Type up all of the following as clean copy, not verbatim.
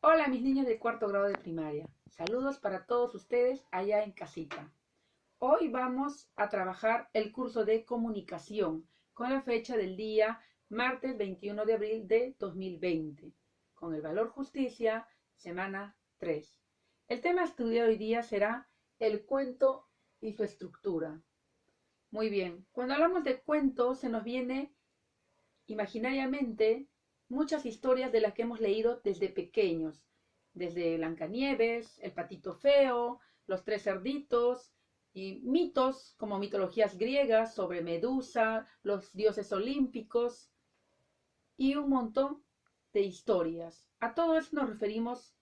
Hola mis niños de cuarto grado de primaria. Saludos para todos ustedes allá en casita. Hoy vamos a trabajar el curso de comunicación con la fecha del día martes 21 de abril de 2020, con el valor justicia, semana 3. El tema a estudiar hoy día será el cuento y su estructura. Muy bien, cuando hablamos de cuento se nos viene imaginariamente muchas historias de las que hemos leído desde pequeños, desde Blancanieves, El Patito Feo, Los Tres Cerditos, y mitos como mitologías griegas sobre Medusa, los dioses olímpicos y un montón de historias. A todo eso nos referimos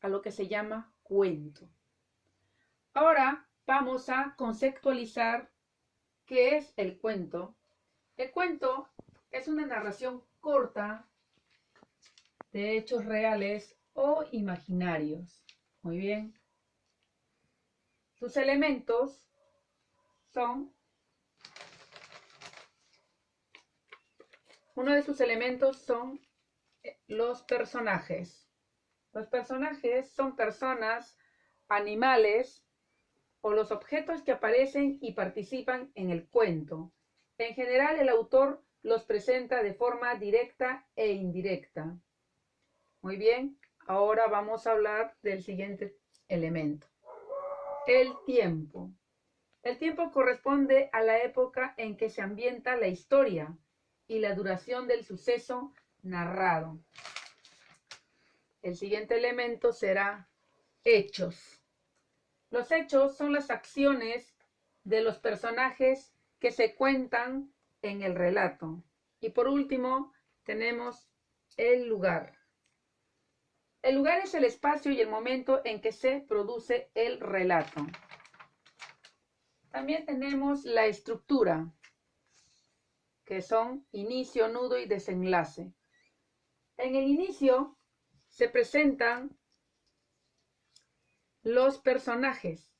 a lo que se llama cuento. Ahora vamos a conceptualizar qué es el cuento. El cuento es una narración corta de hechos reales o imaginarios. Muy bien. Sus elementos son, uno de sus elementos son los personajes. Los personajes son personas, animales o los objetos que aparecen y participan en el cuento. En general, el autor los presenta de forma directa e indirecta. Muy bien, ahora vamos a hablar del siguiente elemento. El tiempo. El tiempo corresponde a la época en que se ambienta la historia y la duración del suceso narrado. El siguiente elemento será hechos. Los hechos son las acciones de los personajes que se cuentan en el relato. Y por último, tenemos el lugar. El lugar es el espacio y el momento en que se produce el relato. También tenemos la estructura, que son inicio, nudo y desenlace. En el inicio se presentan los personajes,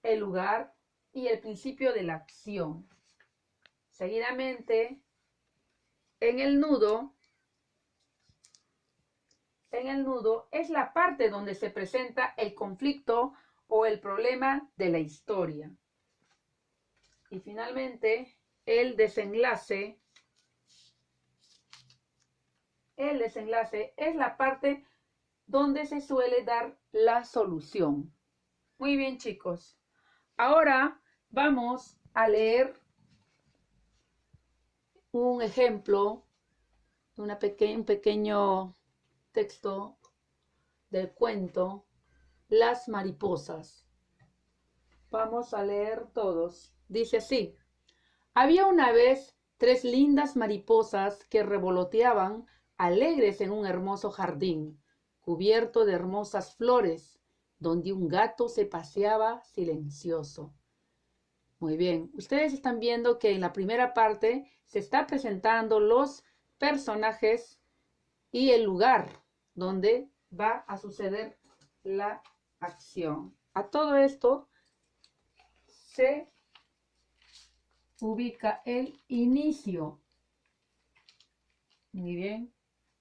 el lugar y el principio de la acción. Seguidamente, en el nudo es la parte donde se presenta el conflicto o el problema de la historia. Y finalmente, el desenlace es la parte donde se suele dar la solución. Muy bien, chicos. Ahora vamos a leer un ejemplo, un pequeño texto del cuento Las mariposas. Vamos a leer todos. Dice así: había una vez 3 lindas mariposas que revoloteaban alegres en un hermoso jardín, cubierto de hermosas flores, donde un gato se paseaba silencioso. Muy bien, ustedes están viendo que en la primera parte se está presentando los personajes y el lugar donde va a suceder la acción. A todo esto se ubica el inicio. Muy bien,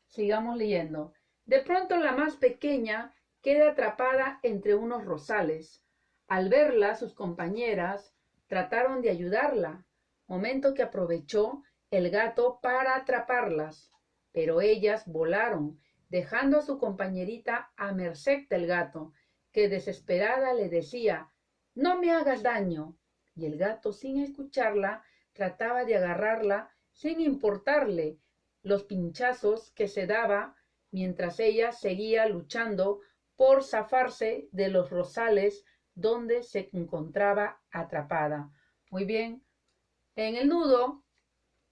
sigamos leyendo. De pronto la más pequeña queda atrapada entre unos rosales. Al verla, sus compañeras trataron de ayudarla, momento que aprovechó el gato para atraparlas, pero ellas volaron, dejando a su compañerita a merced del gato, que desesperada le decía: «No me hagas daño», y el gato, sin escucharla, trataba de agarrarla sin importarle los pinchazos que se daba mientras ella seguía luchando por zafarse de los rosales donde se encontraba atrapada. Muy bien, en el nudo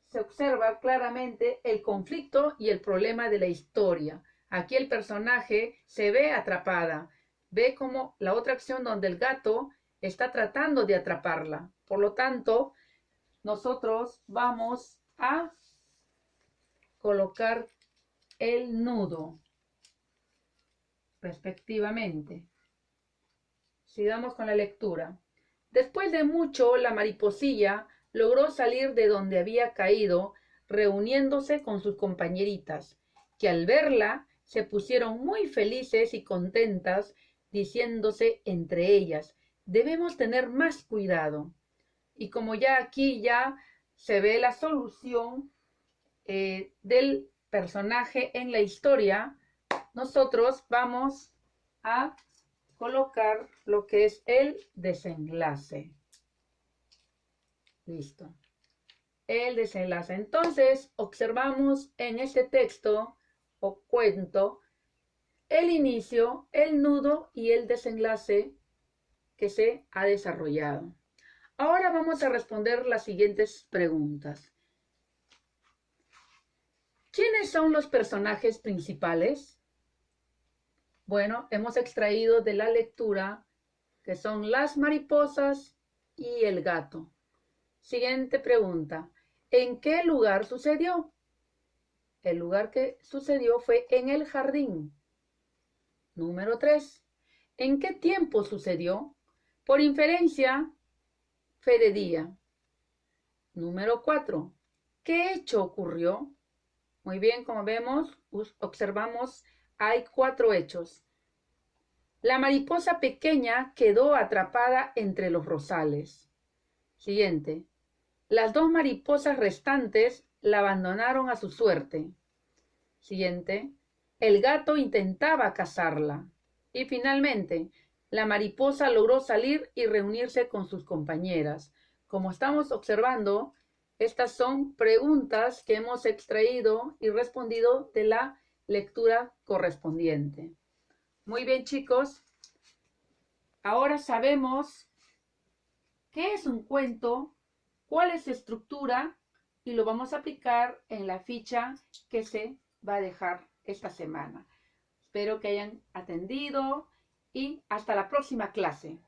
se observa claramente el conflicto y el problema de la historia. Aquí el personaje se ve atrapada, ve como la otra acción donde el gato está tratando de atraparla. Por lo tanto, nosotros vamos a colocar el nudo respectivamente. Sigamos con la lectura. Después de mucho, la mariposilla logró salir de donde había caído, reuniéndose con sus compañeritas, que al verla se pusieron muy felices y contentas, diciéndose entre ellas, debemos tener más cuidado. Y como ya aquí ya se ve la solución del personaje en la historia, nosotros vamos a colocar lo que es el desenlace. Listo. El desenlace. Entonces, observamos en este texto o cuento el inicio, el nudo y el desenlace que se ha desarrollado. Ahora vamos a responder las siguientes preguntas. ¿Quiénes son los personajes principales? Bueno, hemos extraído de la lectura que son las mariposas y el gato. Siguiente pregunta. ¿En qué lugar sucedió? El lugar que sucedió fue en el jardín. Número 3. ¿En qué tiempo sucedió? Por inferencia, fue de día. Número 4. ¿Qué hecho ocurrió? Muy bien, como vemos, observamos, hay 4 hechos. La mariposa pequeña quedó atrapada entre los rosales. Siguiente. Las 2 mariposas restantes la abandonaron a su suerte. Siguiente. El gato intentaba cazarla. Y finalmente, la mariposa logró salir y reunirse con sus compañeras. Como estamos observando, estas son preguntas que hemos extraído y respondido de la lectura correspondiente. Muy bien, chicos. Ahora sabemos qué es un cuento, cuál es su estructura y lo vamos a aplicar en la ficha que se va a dejar esta semana. Espero que hayan atendido y hasta la próxima clase.